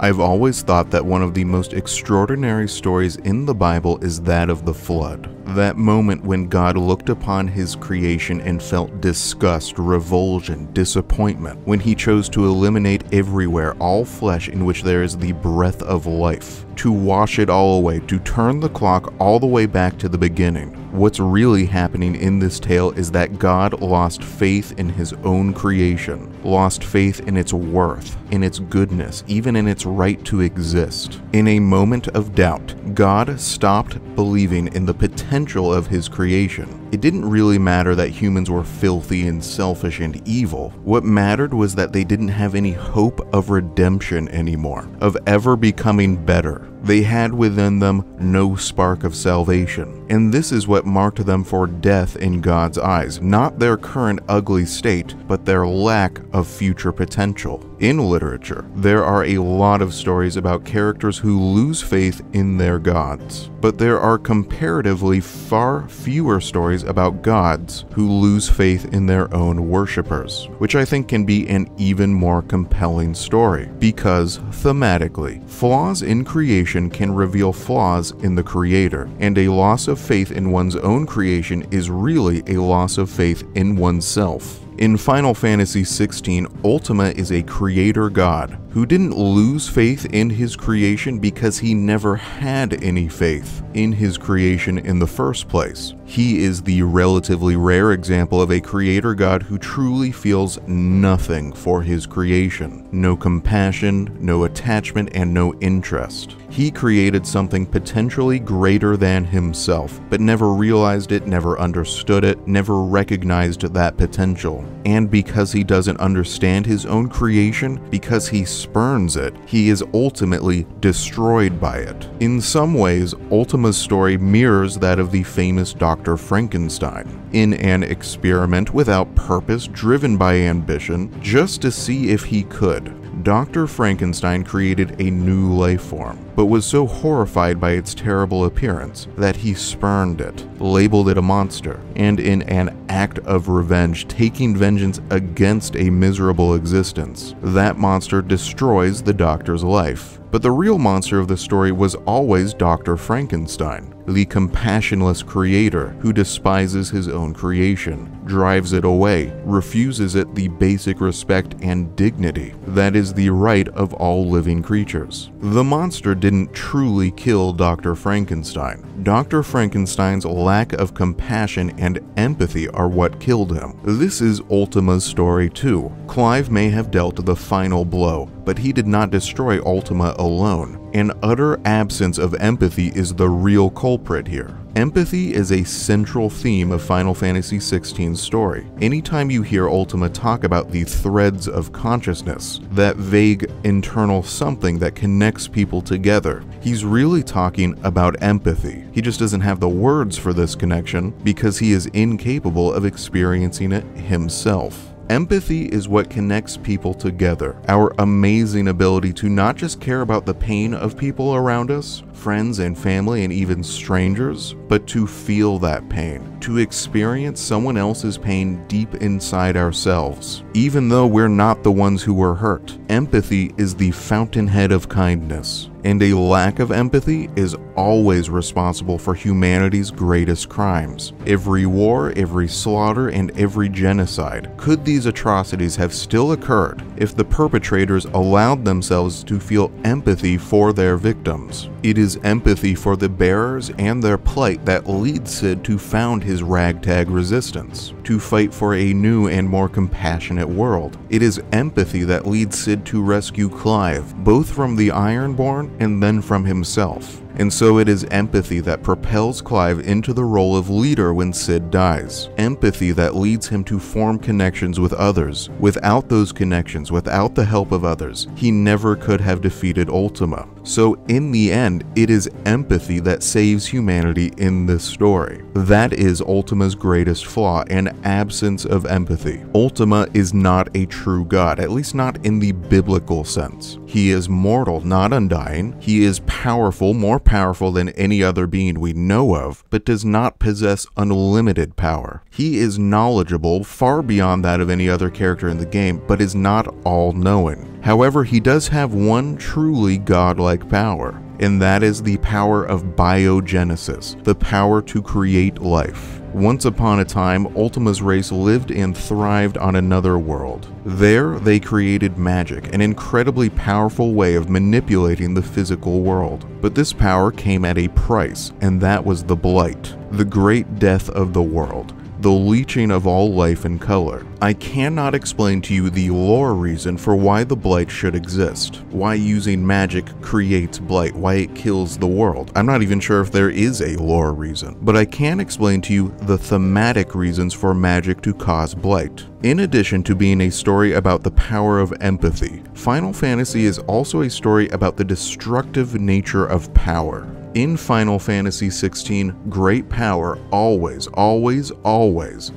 I've always thought that one of the most extraordinary stories in the Bible is that of the flood. That moment when God looked upon his creation and felt disgust, revulsion, disappointment, when he chose to eliminate everywhere all flesh in which there is the breath of life, to wash it all away, to turn the clock all the way back to the beginning. What's really happening in this tale is that God lost faith in his own creation, lost faith in its worth, in its goodness, even in its right to exist. In a moment of doubt, God stopped believing in the potential of his creation. It didn't really matter that humans were filthy and selfish and evil. What mattered was that they didn't have any hope of redemption anymore, of ever becoming better. They had within them no spark of salvation. And this is what marked them for death in God's eyes, not their current ugly state, but their lack of future potential. In literature, there are a lot of stories about characters who lose faith in their gods, but there are comparatively far fewer stories about gods who lose faith in their own worshippers, which I think can be an even more compelling story, because thematically, flaws in creation can reveal flaws in the creator, and a loss of faith in one's own creation is really a loss of faith in oneself. In Final Fantasy XVI, Ultima is a creator god who didn't lose faith in his creation because he never had any faith in his creation in the first place. He is the relatively rare example of a creator god who truly feels nothing for his creation. No compassion, no attachment, and no interest. He created something potentially greater than himself, but never realized it, never understood it, never recognized that potential. And because he doesn't understand his own creation, because he spurns it, he is ultimately destroyed by it. In some ways, Ultima's story mirrors that of the famous Dr. Frankenstein. In an experiment without purpose, driven by ambition, just to see if he could, Dr. Frankenstein created a new life form, but was so horrified by its terrible appearance that he spurned it, labeled it a monster, and in an act of revenge, taking vengeance against a miserable existence, that monster destroys the doctor's life. But the real monster of the story was always Dr. Frankenstein, the compassionless creator who despises his own creation, drives it away, refuses it the basic respect and dignity that is the right of all living creatures. The monster didn't truly kill Dr. Frankenstein. Dr. Frankenstein's lack of compassion and empathy are what killed him. This is Ultima's story too. Clive may have dealt the final blow, but he did not destroy Ultima alone. An utter absence of empathy is the real culprit here. Empathy is a central theme of Final Fantasy XVI's story. Anytime you hear Ultima talk about the threads of consciousness, that vague internal something that connects people together, he's really talking about empathy. He just doesn't have the words for this connection because he is incapable of experiencing it himself. Empathy is what connects people together, our amazing ability to not just care about the pain of people around us, friends and family and even strangers, but to feel that pain, to experience someone else's pain deep inside ourselves, even though we're not the ones who were hurt. Empathy is the fountainhead of kindness, and a lack of empathy is always responsible for humanity's greatest crimes. Every war, every slaughter, and every genocide. Could these atrocities have still occurred if the perpetrators allowed themselves to feel empathy for their victims? It is empathy for the bearers and their plight that leads Cid to found his ragtag resistance, to fight for a new and more compassionate world. It is empathy that leads Cid to rescue Clive, both from the Ironborn and then from himself. And so it is empathy that propels Clive into the role of leader when Cid dies. Empathy that leads him to form connections with others. Without those connections, without the help of others, he never could have defeated Ultima. So in the end, it is empathy that saves humanity in this story. That is Ultima's greatest flaw, an absence of empathy. Ultima is not a true god, at least not in the biblical sense. He is mortal, not undying. He is powerful, more powerful than any other being we know of, but does not possess unlimited power. He is knowledgeable, far beyond that of any other character in the game, but is not all-knowing. However, he does have one truly godlike power, and that is the power of biogenesis, the power to create life. Once upon a time, Ultima's race lived and thrived on another world. There, they created magic, an incredibly powerful way of manipulating the physical world. But this power came at a price, and that was the Blight, the great death of the world, the leeching of all life and color. I cannot explain to you the lore reason for why the Blight should exist, why using magic creates Blight, why it kills the world. I'm not even sure if there is a lore reason, but I can explain to you the thematic reasons for magic to cause Blight. In addition to being a story about the power of empathy, Final Fantasy is also a story about the destructive nature of power. In Final Fantasy XVI, great power always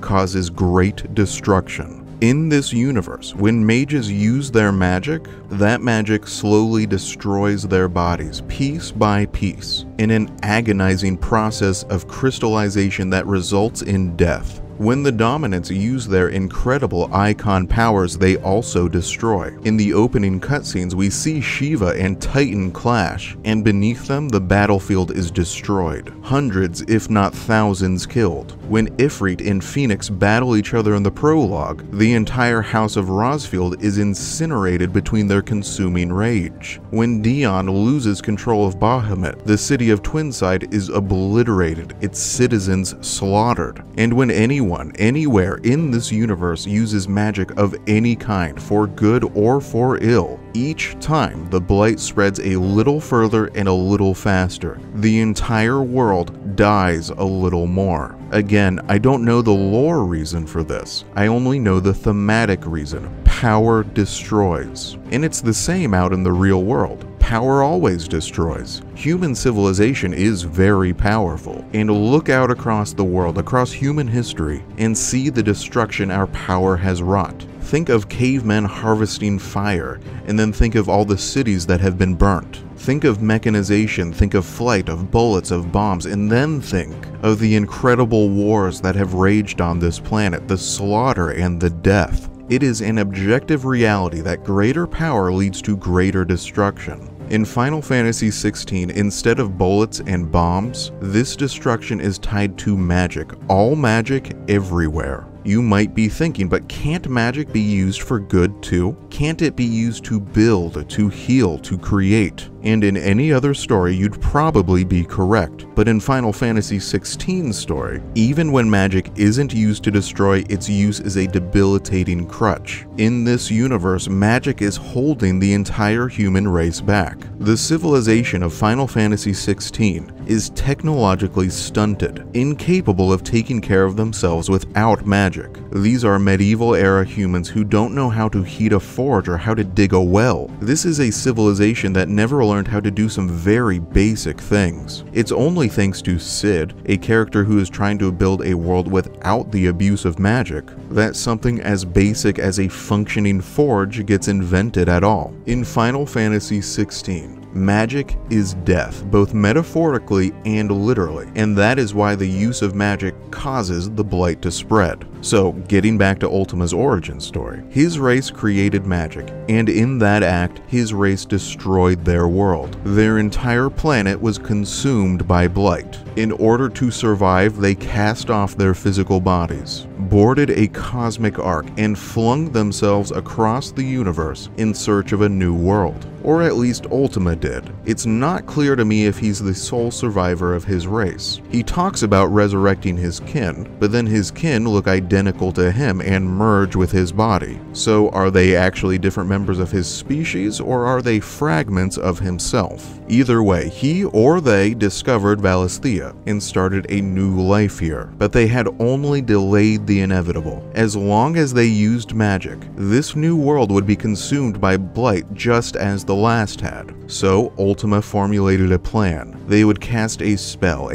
causes great destruction. In this universe, when mages use their magic, that magic slowly destroys their bodies, piece by piece, in an agonizing process of crystallization that results in death. When the Dominants use their incredible icon powers, they also destroy. In the opening cutscenes, we see Shiva and Titan clash, and beneath them, the battlefield is destroyed. Hundreds, if not thousands, killed. When Ifrit and Phoenix battle each other in the prologue, the entire House of Rosfield is incinerated between their consuming rage. When Dion loses control of Bahamut, the city of Twinside is obliterated, its citizens slaughtered. And when anyone, anywhere in this universe uses magic of any kind, for good or for ill, each time the Blight spreads a little further and a little faster. The entire world dies a little more. Again, I don't know the lore reason for this. I only know the thematic reason. Power destroys. And it's the same out in the real world. Power always destroys. Human civilization is very powerful. And look out across the world, across human history, and see the destruction our power has wrought. Think of cavemen harvesting fire, and then think of all the cities that have been burnt. Think of mechanization, think of flight, of bullets, of bombs, and then think of the incredible wars that have raged on this planet, the slaughter and the death. It is an objective reality that greater power leads to greater destruction. In Final Fantasy XVI, instead of bullets and bombs, this destruction is tied to magic. All magic, everywhere. You might be thinking, but can't magic be used for good too? Can't it be used to build, to heal, to create? And in any other story, you'd probably be correct. But in Final Fantasy XVI's story, even when magic isn't used to destroy, its use is a debilitating crutch. In this universe, magic is holding the entire human race back. The civilization of Final Fantasy XVI is technologically stunted, incapable of taking care of themselves without magic. These are medieval-era humans who don't know how to heat a forge or how to dig a well. This is a civilization that never learned how to do some very basic things. It's only thanks to Cid, a character who is trying to build a world without the abuse of magic, that something as basic as a functioning forge gets invented at all. In Final Fantasy XVI, magic is death, both metaphorically and literally, and that is why the use of magic causes the Blight to spread. So, getting back to Ultima's origin story, his race created magic, and in that act, his race destroyed their world. Their entire planet was consumed by Blight. In order to survive, they cast off their physical bodies, boarded a cosmic ark, and flung themselves across the universe in search of a new world. Or at least Ultima did. It's not clear to me if he's the sole survivor of his race. He talks about resurrecting his kin, but then his kin look identical to him and merge with his body. So are they actually different members of his species, or are they fragments of himself? Either way, he or they discovered Valisthea and started a new life here, but they had only delayed the inevitable. As long as they used magic, this new world would be consumed by Blight just as the last had. So Ultima formulated a plan. They would cast a spell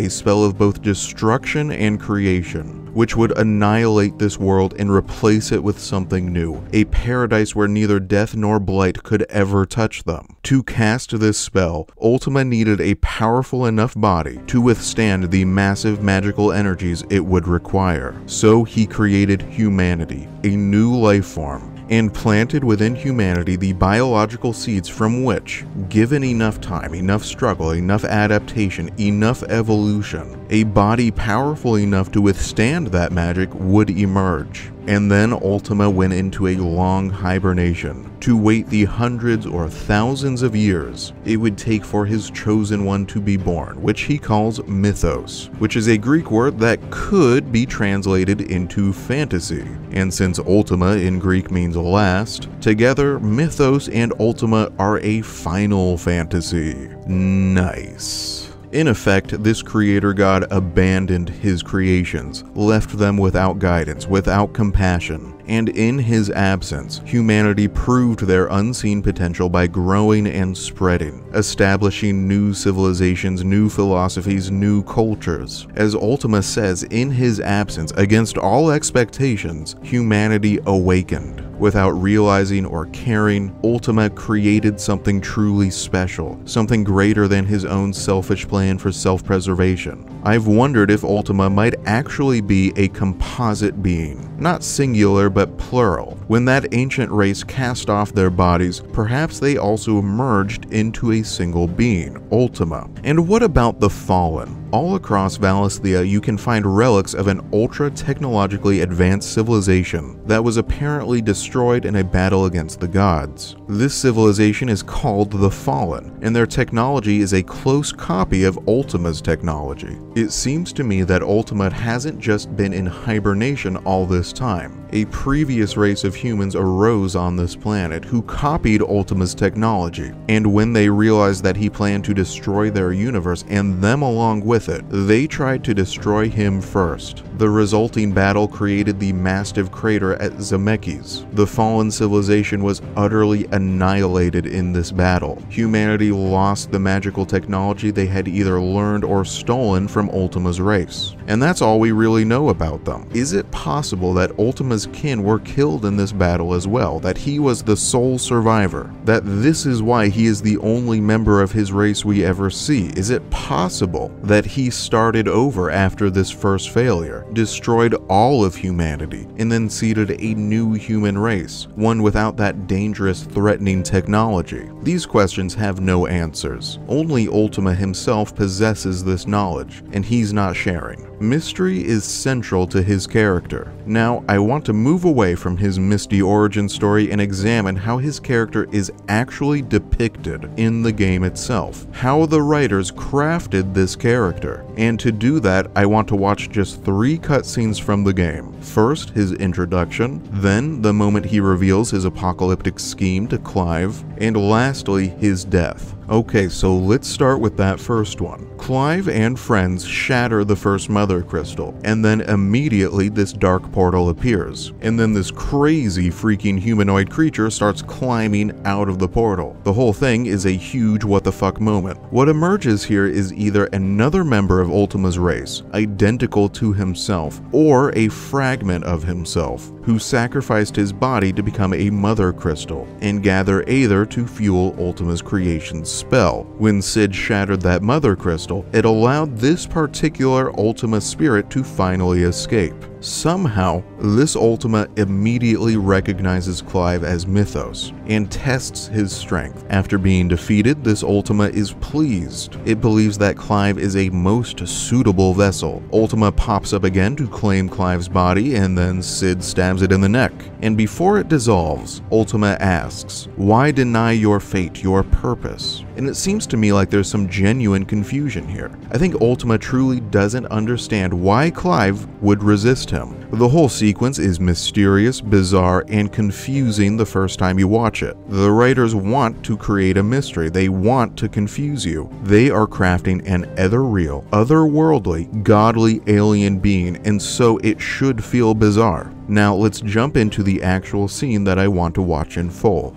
of both destruction and creation. which would annihilate this world and replace it with something new, a paradise where neither death nor blight could ever touch them. To cast this spell, Ultima needed a powerful enough body to withstand the massive magical energies it would require. So he created humanity, a new life form, and planted within humanity the biological seeds from which, given enough time, enough struggle, enough adaptation, enough evolution, a body powerful enough to withstand that magic would emerge. And then Ultima went into a long hibernation to wait the hundreds or thousands of years it would take for his chosen one to be born, which he calls mythos, which is a Greek word that could be translated into fantasy. And since Ultima in Greek means last, together mythos and Ultima are a final fantasy. Nice. In effect, this creator god abandoned his creations, left them without guidance, without compassion, and in his absence, humanity proved their unseen potential by growing and spreading, establishing new civilizations, new philosophies, new cultures. As Ultima says, in his absence, against all expectations, humanity awakened. Without realizing or caring, Ultima created something truly special, something greater than his own selfish plan for self-preservation. I've wondered if Ultima might actually be a composite being, not singular but plural. When that ancient race cast off their bodies, perhaps they also merged into a single being, Ultima. And what about the Fallen? All across Valisthea, you can find relics of an ultra-technologically advanced civilization that was apparently destroyed in a battle against the gods. This civilization is called the Fallen, and their technology is a close copy of Ultima's technology. It seems to me that Ultima hasn't just been in hibernation all this time. A previous race of humans arose on this planet who copied Ultima's technology, and when they realized that he planned to destroy their universe and them along with it, they tried to destroy him first. The resulting battle created the massive crater at Zemeckis. The fallen civilization was utterly annihilated in this battle. Humanity lost the magical technology they had either learned or stolen from Ultima's race. And that's all we really know about them. Is it possible that Ultima's kin were killed in this battle as well, that he was the sole survivor, that this is why he is the only member of his race we ever see? Is it possible that he started over after this first failure, destroyed all of humanity, and then seeded a new human race, one without that dangerous, threatening technology? These questions have no answers. Only Ultima himself possesses this knowledge, and he's not sharing. Mystery is central to his character. Now, I want to move away from his misty origin story and examine how his character is actually depicted in the game itself, how the writers crafted this character. And to do that, I want to watch just 3 cutscenes from the game. First, his introduction, then the moment he reveals his apocalyptic scheme to Clive, and lastly, his death. Okay, so let's start with that first one. Clive and friends shatter the first mother crystal, and then immediately this dark portal appears. And then this crazy freaking humanoid creature starts climbing out of the portal. The whole thing is a huge what the fuck moment. What emerges here is either another member of Ultima's race, identical to himself, or a fragment of himself, who sacrificed his body to become a mother crystal, and gather aether to fuel Ultima's creation spell. When Sid shattered that mother crystal, it allowed this particular Ultima spirit to finally escape. Somehow, this Ultima immediately recognizes Clive as Mythos and tests his strength. After being defeated, this Ultima is pleased. It believes that Clive is a most suitable vessel. Ultima pops up again to claim Clive's body, and then Sid stabs it in the neck. And before it dissolves, Ultima asks, "Why deny your fate, your purpose?" And it seems to me like there's some genuine confusion here. I think Ultima truly doesn't understand why Clive would resist him. The whole sequence is mysterious, bizarre, and confusing the first time you watch it. The writers want to create a mystery. They want to confuse you. They are crafting an ethereal, otherworldly, godly alien being, and so it should feel bizarre. Now let's jump into the actual scene that I want to watch in full.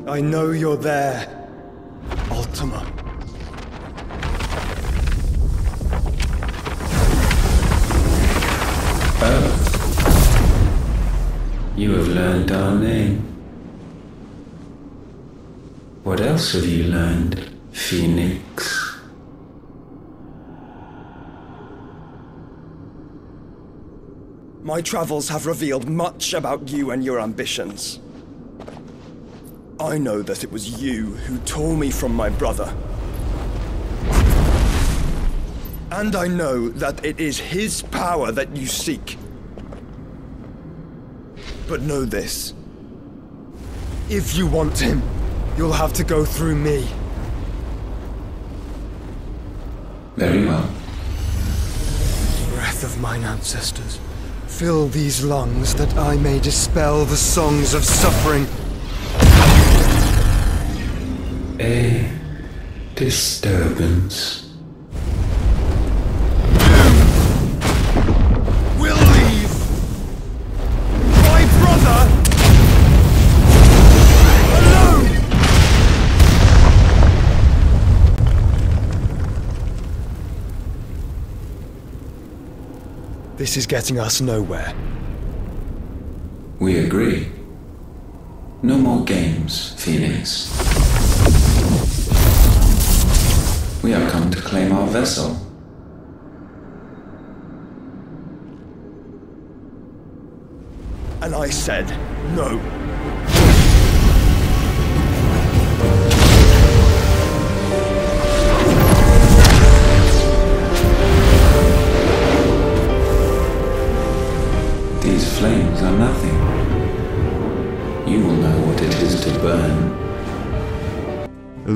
I know you're there, Ultima. Oh. You have learned our name. What else have you learned, Phoenix? My travels have revealed much about you and your ambitions. I know that it was you who tore me from my brother. And I know that it is his power that you seek. But know this. If you want him, you'll have to go through me. Very well. Breath of mine ancestors, fill these lungs that I may dispel the songs of suffering. A disturbance. We'll leave my brother alone! This is getting us nowhere. We agree. No more games, Phoenix. We have come to claim our vessel. And I said no. These flames are nothing. You will know what it is to burn.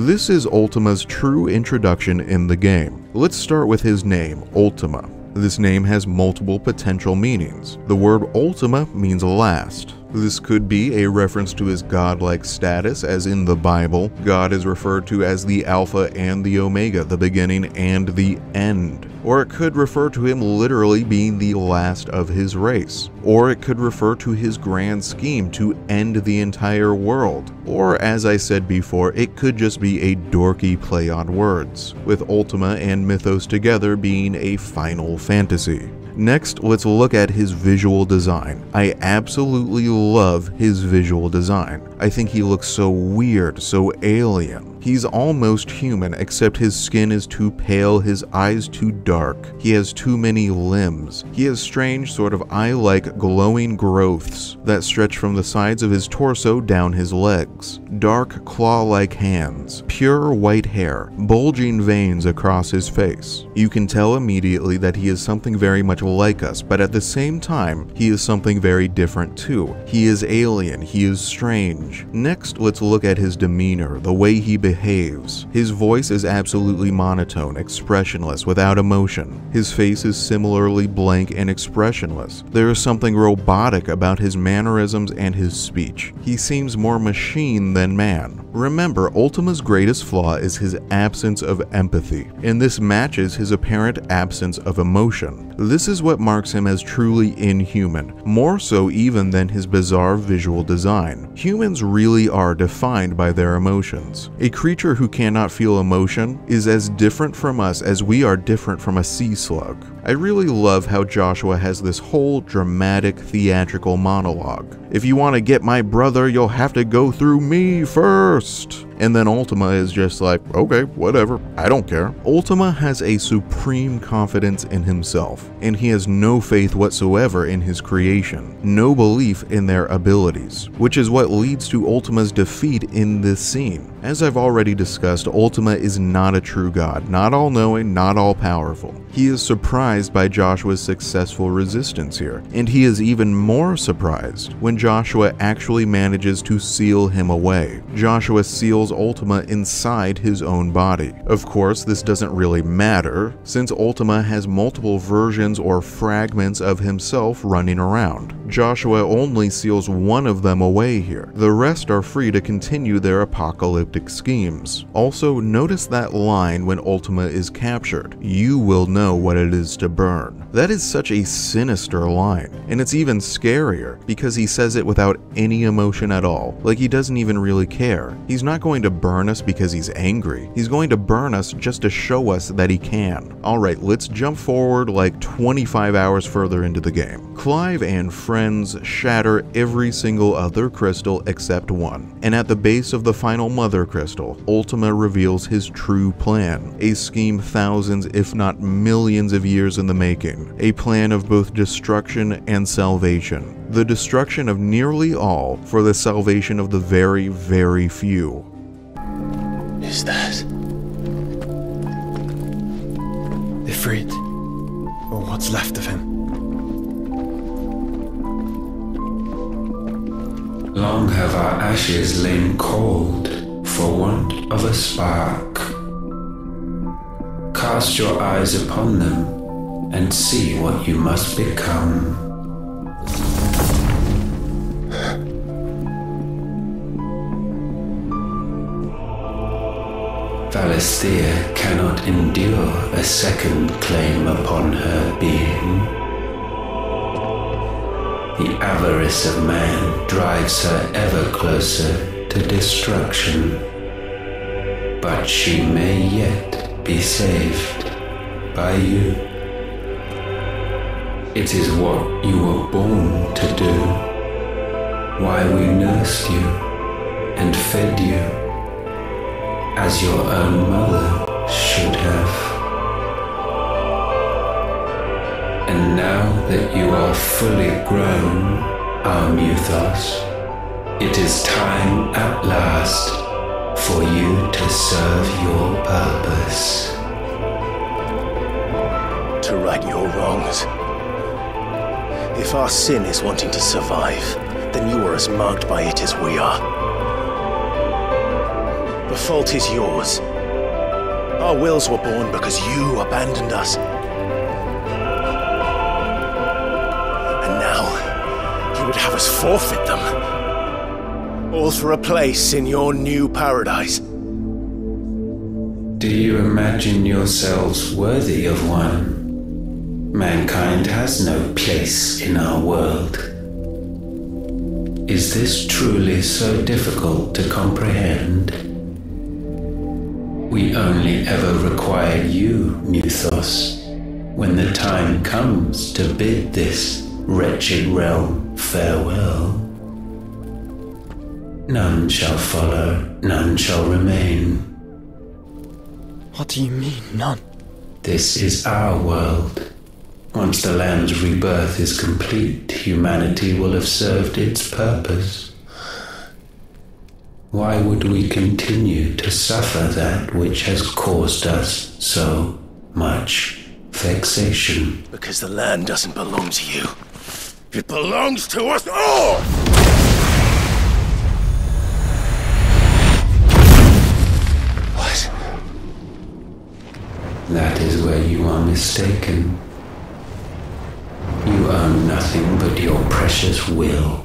This is Ultima's true introduction in the game. Let's start with his name, Ultima. This name has multiple potential meanings. The word Ultima means last. This could be a reference to his godlike status, as in the Bible, God is referred to as the Alpha and the Omega, the beginning and the end. Or it could refer to him literally being the last of his race. Or it could refer to his grand scheme to end the entire world. Or, as I said before, it could just be a dorky play on words, with Ultima and Mythos together being a final fantasy. Next, let's look at his visual design. I absolutely love his visual design. I think he looks so weird, so alien. He's almost human, except his skin is too pale, his eyes too dark. He has too many limbs. He has strange sort of eye-like glowing growths that stretch from the sides of his torso down his legs. Dark claw-like hands, pure white hair, bulging veins across his face. You can tell immediately that he is something very much like us, but at the same time, he is something very different too. He is alien, he is strange. Next, let's look at his demeanor, the way he behaves. His voice is absolutely monotone, expressionless, without emotion. His face is similarly blank and expressionless. There is something robotic about his mannerisms and his speech. He seems more machine than man. Remember, Ultima's greatest flaw is his absence of empathy, and this matches his apparent absence of emotion. This is what marks him as truly inhuman, more so even than his bizarre visual design. Humans really are defined by their emotions. A creature who cannot feel emotion is as different from us as we are different from a sea slug. I really love how Joshua has this whole dramatic, theatrical monologue. If you want to get my brother, you'll have to go through me first. And then Ultima is just like, okay, whatever, I don't care. Ultima has a supreme confidence in himself, and he has no faith whatsoever in his creation, no belief in their abilities, which is what leads to Ultima's defeat in this scene. As I've already discussed, Ultima is not a true god, not all-knowing, not all-powerful. He is surprised by Joshua's successful resistance here, and he is even more surprised when Joshua actually manages to seal him away. Joshua seals Ultima inside his own body. Of course, this doesn't really matter, since Ultima has multiple versions or fragments of himself running around. Joshua only seals one of them away here. The rest are free to continue their apocalyptic apocalyptic schemes. Also, notice that line when Ultima is captured. You will know what it is to burn. That is such a sinister line, and it's even scarier because he says it without any emotion at all, like he doesn't even really care. He's not going to burn us because he's angry. He's going to burn us just to show us that he can. Alright, let's jump forward like 25 hours further into the game. Clive and friends shatter every single other crystal except one, and at the base of the final mother crystal, Ultima reveals his true plan, a scheme thousands if not millions of years in the making, a plan of both destruction and salvation. The destruction of nearly all for the salvation of the very, very few. Is that Ifrit? Or what's left of him? Long have our ashes lain cold for want of a spark. Cast your eyes upon them and see what you must become. Valisthea cannot endure a second claim upon her being. The avarice of man drives her ever closer to destruction, but she may yet be saved by you. It is what you were born to do, why we nursed you and fed you as your own mother should have. And now that you are fully grown, our Mythos, it is time at last for you to serve your purpose. To right your wrongs. If our sin is wanting to survive, then you are as marked by it as we are. The fault is yours. Our wills were born because you abandoned us. And now, you would have us forfeit them. All for a place in your new paradise. Do you imagine yourselves worthy of one? Mankind has no place in our world. Is this truly so difficult to comprehend? We only ever require you, Mythos, when the time comes to bid this wretched realm farewell. None shall follow, none shall remain. What do you mean, none? This is our world. Once the land's rebirth is complete, humanity will have served its purpose. Why would we continue to suffer that which has caused us so much vexation? Because the land doesn't belong to you. It belongs to us all! What? That is where you are mistaken. You own nothing but your precious will.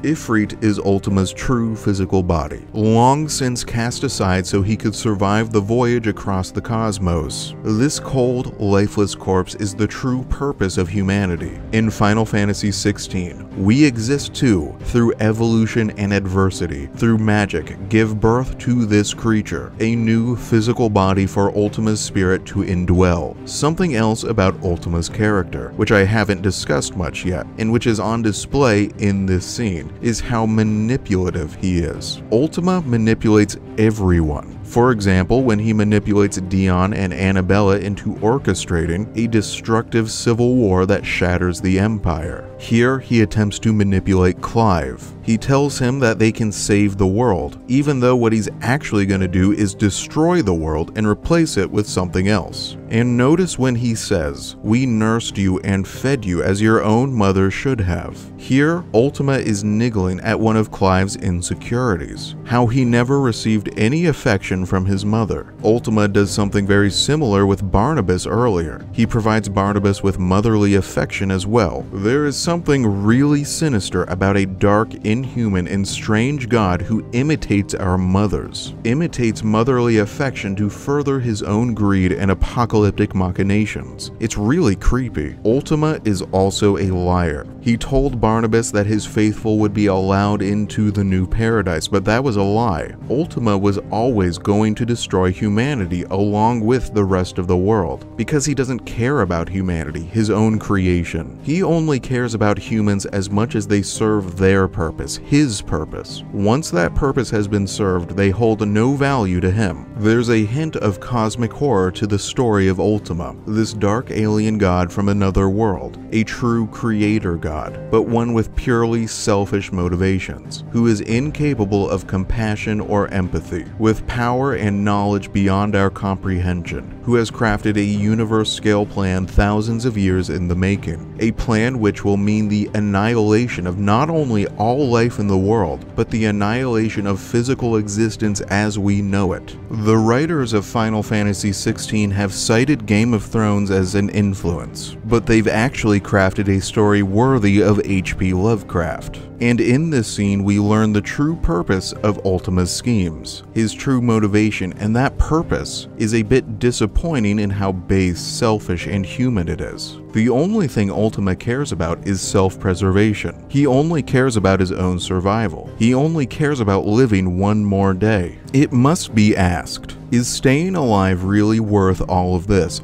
Ifrit is Ultima's true physical body, long since cast aside so he could survive the voyage across the cosmos. This cold, lifeless corpse is the true purpose of humanity. In Final Fantasy XVI, we exist too, through evolution and adversity, through magic, give birth to this creature, a new physical body for Ultima's spirit to indwell. Something else about Ultima's character, which I haven't discussed much yet, and which is on display in this scene, is how manipulative he is. Ultima manipulates everyone. For example, when he manipulates Dion and Annabella into orchestrating a destructive civil war that shatters the Empire. Here, he attempts to manipulate Clive. He tells him that they can save the world, even though what he's actually going to do is destroy the world and replace it with something else. And notice when he says, "We nursed you and fed you as your own mother should have." Here, Ultima is niggling at one of Clive's insecurities, how he never received any affection affection from his mother. Ultima does something very similar with Barnabas earlier. He provides Barnabas with motherly affection as well. There is something really sinister about a dark, inhuman, and strange god who imitates our mothers, imitates motherly affection to further his own greed and apocalyptic machinations. It's really creepy. Ultima is also a liar. He told Barnabas that his faithful would be allowed into the new paradise, but that was a lie. Ultima was always going to destroy humanity along with the rest of the world, because he doesn't care about humanity, his own creation. He only cares about humans as much as they serve their purpose, his purpose. Once that purpose has been served, they hold no value to him. There's a hint of cosmic horror to the story of Ultima, this dark alien god from another world, a true creator god, but one with purely selfish motivations, who is incapable of compassion or empathy, with power and knowledge beyond our comprehension, who has crafted a universe-scale plan thousands of years in the making, a plan which will mean the annihilation of not only all life in the world, but the annihilation of physical existence as we know it. The writers of Final Fantasy XVI have cited Game of Thrones as an influence, but they've actually crafted a story worthy of H.P. Lovecraft. And in this scene, we learn the true purpose of Ultima's schemes, his true motivation, and that purpose is a bit disappointing in how base, selfish, and human it is. The only thing Ultima cares about is self-preservation. He only cares about his own survival. He only cares about living one more day. It must be asked, is staying alive really worth all of this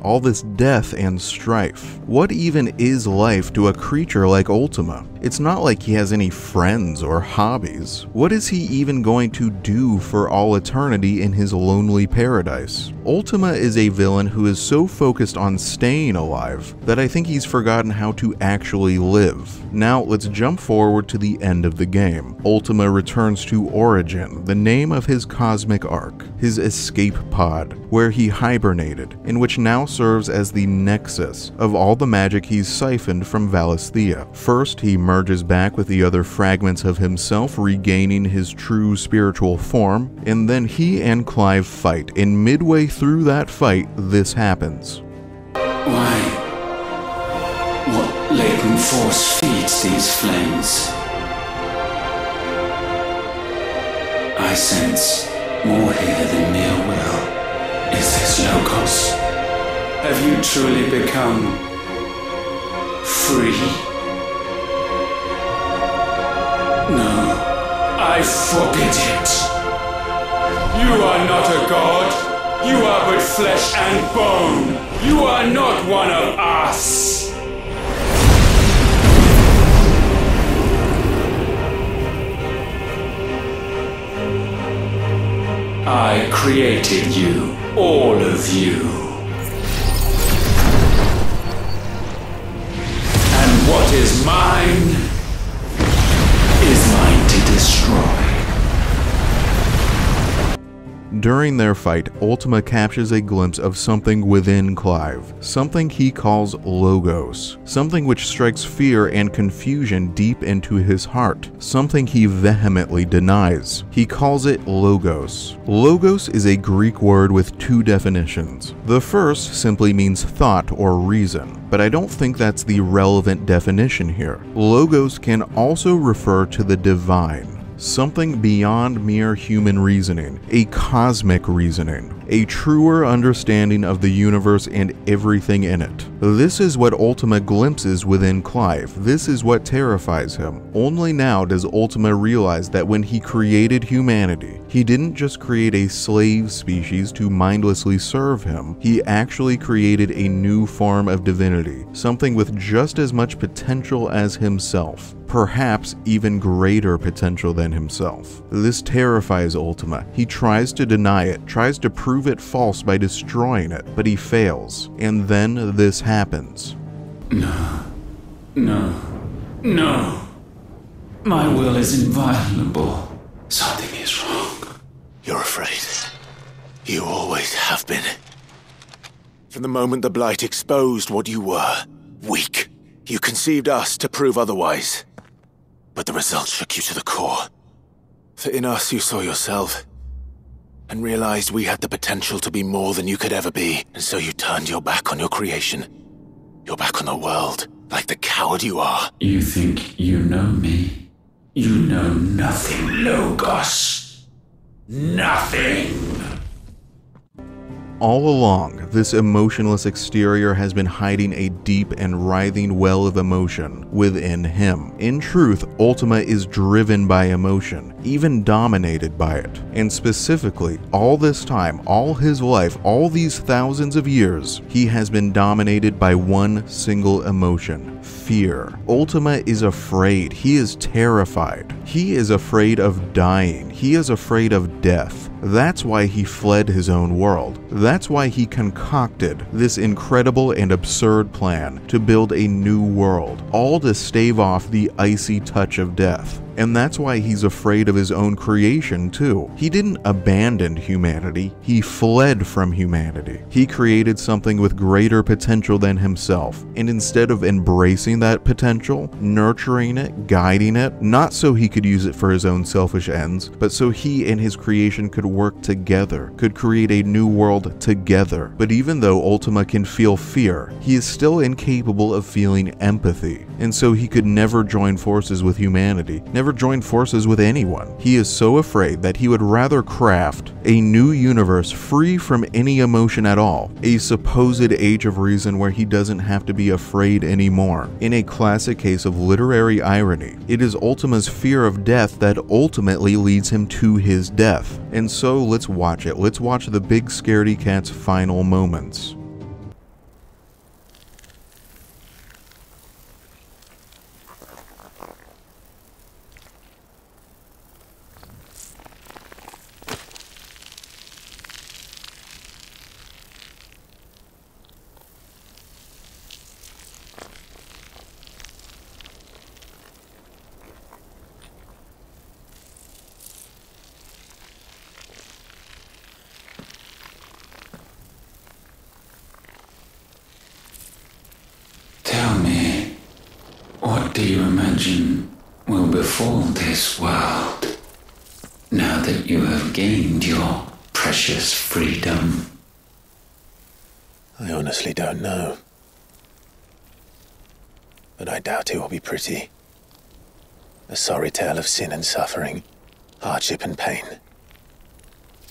death and strife? What even is life to a creature like Ultima? It's not like he has any friends or hobbies. What is he even going to do for all eternity in his lonely paradise? Ultima is a villain who is so focused on staying alive that I think he's forgotten how to actually live. Now let's jump forward to the end of the game. Ultima returns to Origin, the name of his cosmic ark, his escape pod, where he hibernated, and which now serves as the nexus of all the magic he's siphoned from Valisthea. First, he merges back with the other fragments of himself, regaining his true spiritual form, and then he and Clive fight, and midway through that fight, this happens. Why? What latent force feeds these flames? I sense more here than mere will. Is this Logos? Have you truly become free? No, I forbid it. You are not a god. You are but flesh and bone. You are not one of us. I created you, all of you. And what is mine is mine to destroy. During their fight, Ultima captures a glimpse of something within Clive, something he calls Logos, something which strikes fear and confusion deep into his heart, something he vehemently denies. He calls it Logos. Logos is a Greek word with two definitions. The first simply means thought or reason, but I don't think that's the relevant definition here. Logos can also refer to the divine, something beyond mere human reasoning, a cosmic reasoning, a truer understanding of the universe and everything in it. This is what Ultima glimpses within Clive. This is what terrifies him. Only now does Ultima realize that when he created humanity, he didn't just create a slave species to mindlessly serve him. He actually created a new form of divinity, something with just as much potential as himself. Perhaps even greater potential than himself. This terrifies Ultima. He tries to deny it, tries to prove it false by destroying it, but he fails. And then this happens. No. My will is inviolable. Something is wrong. You're afraid. You always have been. From the moment the Blight exposed what you were, weak, you conceived us to prove otherwise. But the result shook you to the core. For in us you saw yourself. and realized we had the potential to be more than you could ever be, and so you turned your back on your creation. Your back on the world, like the coward you are. You think you know me? You know nothing, Logos. Nothing! All along, this emotionless exterior has been hiding a deep and writhing well of emotion within him. In truth, Ultima is driven by emotion, even dominated by it. And specifically, all this time, all his life, all these thousands of years, he has been dominated by one single emotion: fear. Ultima is afraid. He is terrified. He is afraid of dying. He is afraid of death. That's why he fled his own world. That's why he concocted this incredible and absurd plan to build a new world, all to stave off the icy touch of death. And that's why he's afraid of his own creation too. He didn't abandon humanity, he fled from humanity. He created something with greater potential than himself, and instead of embracing that potential, nurturing it, guiding it, not so he could use it for his own selfish ends, but so he and his creation could work together, could create a new world together. But even though Ultima can feel fear, he is still incapable of feeling empathy, and so he could never join forces with humanity, never join forces with anyone. He is so afraid that he would rather craft a new universe free from any emotion at all, a supposed age of reason where he doesn't have to be afraid anymore. In a classic case of literary irony, it is Ultima's fear of death that ultimately leads him to his death. And so let's watch it. Let's watch the big scaredy cat's final moments. Tell me, what do you imagine will befall this world now that you have gained your precious freedom? I honestly don't know. But I doubt it will be pretty. A sorry tale of sin and suffering, hardship and pain.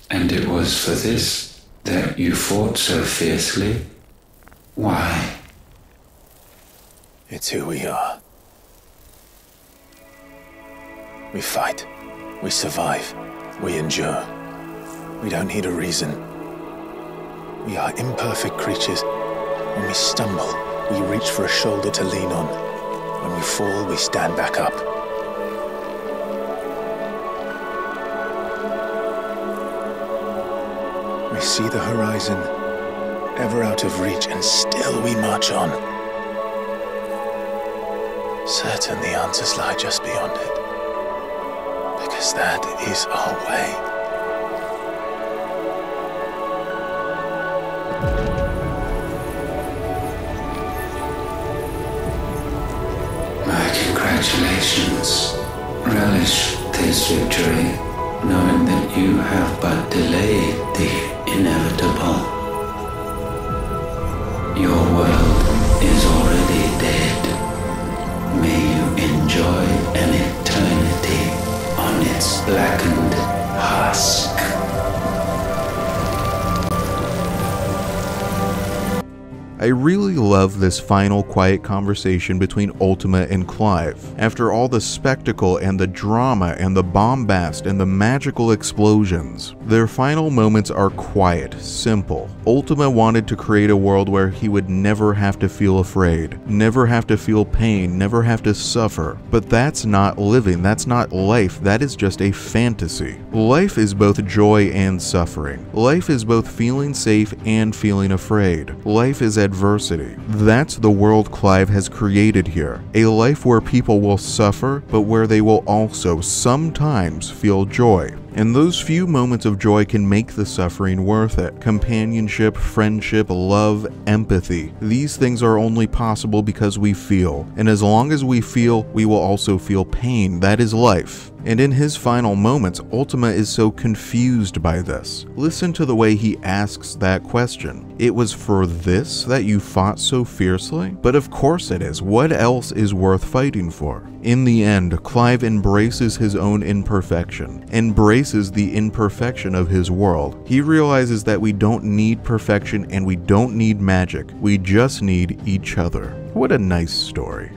And it was for this that you fought so fiercely? Why? It's who we are. We fight. We survive. We endure. We don't need a reason. We are imperfect creatures. When we stumble, we reach for a shoulder to lean on. When we fall, we stand back up. We see the horizon, ever out of reach, and still we march on. Certain the answers lie just beyond it, because that is our way. My congratulations. Relish this victory, knowing that you have but delayed the inevitable. Your world is already dead. May you enjoy an eternity on its blackened husk. I really love this final quiet conversation between Ultima and Clive. After all the spectacle and the drama and the bombast and the magical explosions, their final moments are quiet, simple. Ultima wanted to create a world where he would never have to feel afraid, never have to feel pain, never have to suffer. But that's not living, that's not life, that is just a fantasy. Life is both joy and suffering. Life is both feeling safe and feeling afraid. Life is adversity. That's the world Clive has created here. A life where people will suffer, but where they will also sometimes feel joy. And those few moments of joy can make the suffering worth it. Companionship, friendship, love, empathy. These things are only possible because we feel. And as long as we feel, we will also feel pain. That is life. And in his final moments, Ultima is so confused by this. Listen to the way he asks that question. It was for this that you fought so fiercely? But of course it is. What else is worth fighting for? In the end, Clive embraces his own imperfection, embraces the imperfection of his world. He realizes that we don't need perfection and we don't need magic. We just need each other. What a nice story.